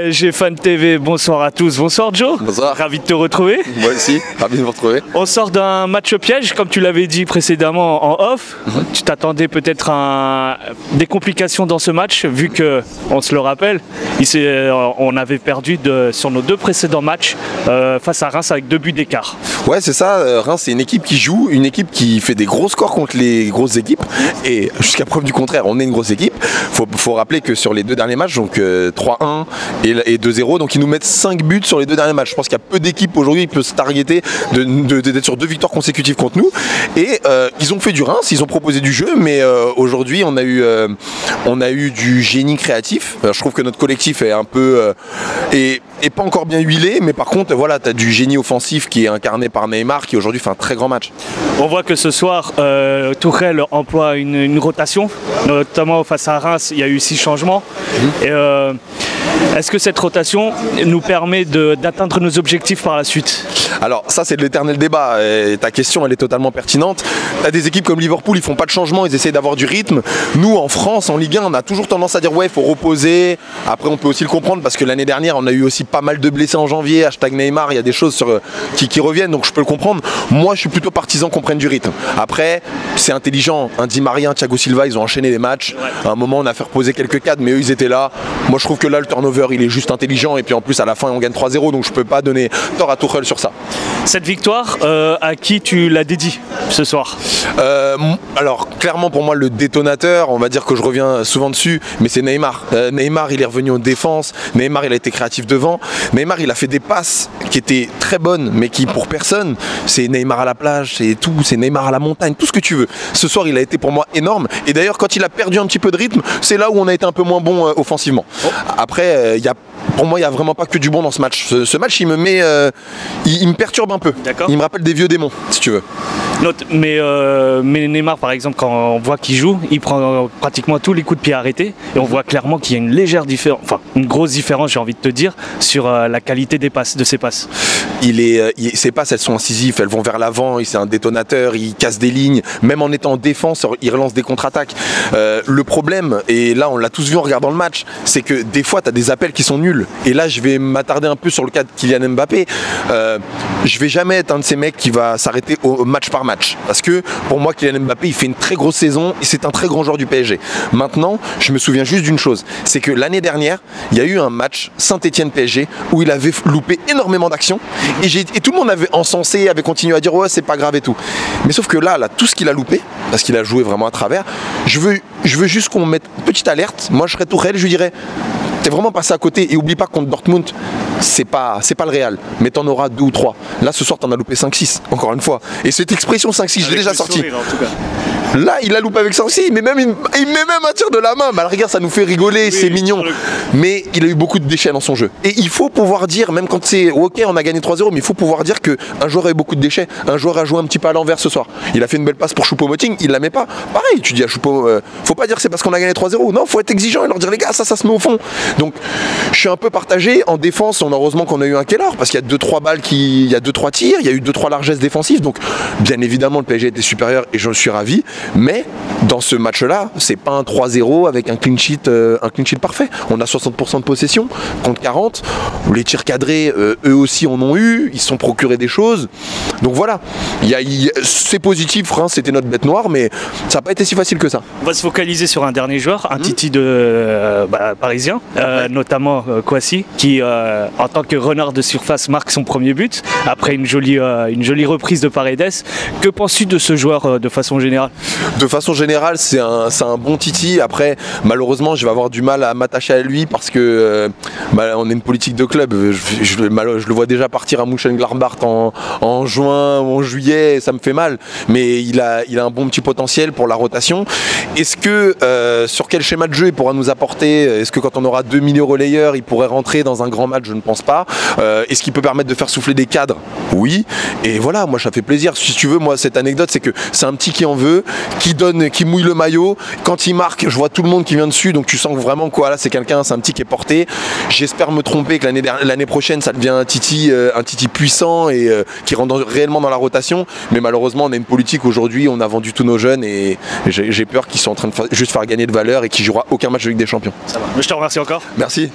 PSG Fan TV, bonsoir à tous. Bonsoir Joe. Bonsoir. Ravi de te retrouver. Moi aussi, ravi de vous retrouver. On sort d'un match piège, comme tu l'avais dit précédemment en off. Tu t'attendais peut-être à des complications dans ce match, vu que, on se le rappelle, on avait perdu sur nos deux précédents matchs face à Reims avec 2 buts d'écart. Ouais, c'est ça. Reims, c'est une équipe qui joue, une équipe qui fait des gros scores contre les grosses équipes. Et jusqu'à preuve du contraire, on est une grosse équipe. Faut rappeler que sur les 2 derniers matchs, donc 3-1 et 2-0, donc ils nous mettent 5 buts sur les 2 derniers matchs. Je pense qu'il y a peu d'équipes aujourd'hui qui peuvent se targeter d'être sur 2 victoires consécutives contre nous. Et ils ont fait du Reims, ils ont proposé du jeu, mais aujourd'hui on a eu du génie créatif. Je trouve que notre collectif est un peu est pas encore bien huilé, mais par contre voilà, tu as du génie offensif qui est incarné par Neymar, qui aujourd'hui fait un très grand match. On voit que ce soir Tuchel emploie une rotation, notamment face à Reims, il y a eu 6 changements. Et, est-ce que cette rotation nous permet d'atteindre nos objectifs par la suite? Alors ça, c'est de l'éternel débat, et ta question elle est totalement pertinente. T'as des équipes comme Liverpool, ils font pas de changement, ils essaient d'avoir du rythme. Nous en France, en Ligue 1, on a toujours tendance à dire ouais, il faut reposer. Après on peut aussi le comprendre parce que l'année dernière on a eu aussi pas mal de blessés en janvier, #Neymar, il y a des choses qui reviennent, donc je peux le comprendre. Moi je suis plutôt partisan qu'on prenne du rythme. Après c'est intelligent, un Di Maria, un Thiago Silva, ils ont enchaîné les matchs. À un moment on a fait reposer quelques cadres, mais eux ils étaient là. Moi je trouve que là le turnover il est juste intelligent, et puis en plus à la fin on gagne 3-0, donc je peux pas donner tort à Tuchel sur ça. Cette victoire, à qui tu la dédies ce soir? Alors clairement pour moi le détonateur, on va dire que je reviens souvent dessus, mais c'est Neymar. Neymar il est revenu en défense, Neymar il a été créatif devant, Neymar il a fait des passes qui étaient très bonnes mais qui pour personne, c'est Neymar à la plage, c'est tout, c'est Neymar à la montagne, tout ce que tu veux. Ce soir il a été pour moi énorme, et d'ailleurs quand il a perdu un petit peu de rythme, c'est là où on a été un peu moins bon offensivement. Après pour moi il n'y a vraiment pas que du bon dans ce match. Ce match il me perturbe un peu, il me rappelle des vieux démons si tu veux. Mais Neymar par exemple, quand on voit qu'il joue, il prend pratiquement tous les coups de pied arrêtés, et on voit clairement qu'il y a une légère différence, enfin une grosse différence j'ai envie de te dire, sur la qualité des passes, de ses passes. Ses passes elles sont incisives, elles vont vers l'avant, c'est un détonateur, il casse des lignes, même en étant en défense il relance des contre-attaques. Le problème, et là on l'a tous vu en regardant le match, c'est que des fois tu as des appels qui sont nuls, et là je vais m'attarder un peu sur le cas de Kylian Mbappé. Je vais jamais être un de ces mecs qui va s'arrêter au match par match, parce que pour moi Kylian Mbappé il fait une très grosse saison et c'est un très grand joueur du PSG. Maintenant je me souviens juste d'une chose, c'est que l'année dernière il y a eu un match Saint-Etienne-PSG où il avait loupé énormément d'actions, et tout le monde avait encensé, avait continué à dire ouais c'est pas grave et tout, mais sauf que là tout ce qu'il a loupé, parce qu'il a joué vraiment à travers, je veux juste qu'on mette une petite alerte. Moi je serais Tuchel, je lui dirais t'es vraiment passé à côté, et oublie pas que contre Dortmund c'est pas le Real, mais t'en auras 2 ou 3. Là ce soir t'en as loupé 5-6, encore une fois, et cette expression 5-6 je l'ai déjà sortie. Là il a loupé avec 5-6, il met même un tir de la main, bah, regarde, ça nous fait rigoler, c'est mignon, mais il a eu beaucoup de déchets dans son jeu, et il faut pouvoir dire, même quand c'est ok on a gagné 3-0, mais il faut pouvoir dire qu'un joueur a eu beaucoup de déchets, un joueur a joué un petit peu à l'envers ce soir. Il a fait une belle passe pour Choupo-Moting, il la met pas, pareil tu dis à Choupo, faut pas dire que c'est parce qu'on a gagné 3-0, non, faut être exigeant et leur dire les gars ça se met au fond. Donc je suis un peu partagé. En défense, heureusement qu'on a eu un Keller, parce qu'il y a 2-3 balles, il y a 2-3 tirs, il y a eu 2-3 largesses défensives, donc bien évidemment le PSG était supérieur et je suis ravi, mais dans ce match-là, c'est pas un 3-0 avec un clean sheet parfait. On a 60% de possession contre 40, les tirs cadrés, eux aussi en ont eu, ils se sont procurés des choses, donc voilà, c'est positif, hein, c'était notre bête noire, mais ça n'a pas été si facile que ça. On va se focaliser sur un dernier joueur, un Titi parisien, notamment Kouassi, qui en tant que renard de surface marque son premier but après une jolie reprise de Paredes. Que penses-tu de ce joueur de façon générale? De façon générale, c'est un bon Titi. Après, malheureusement, je vais avoir du mal à m'attacher à lui parce que on est une politique de club. Je le vois déjà partir à Mönchengladbach en juin ou en juillet, ça me fait mal. Mais il a un bon petit potentiel pour la rotation. Est-ce que sur quel schéma de jeu il pourra nous apporter? Est-ce que quand on aura 2 milieux relayeurs, il pourrait rentrer dans un grand match? Je ne pense pas. Est-ce qu'il peut permettre de faire souffler des cadres? Oui. Et voilà, moi ça fait plaisir. Si tu veux, moi cette anecdote, c'est que c'est un petit qui en veut, qui mouille le maillot. Quand il marque, je vois tout le monde qui vient dessus, donc tu sens que vraiment quoi, là c'est un petit qui est porté. J'espère me tromper, que l'année prochaine ça devient un Titi puissant et qui rentre réellement dans la rotation. Mais malheureusement, on a une politique aujourd'hui, on a vendu tous nos jeunes et j'ai peur qu'ils soient en train de juste faire gagner de valeur et qu'ils jouera aucun match de Ligue des Champions. Ça va. Je te remercie encore. Merci.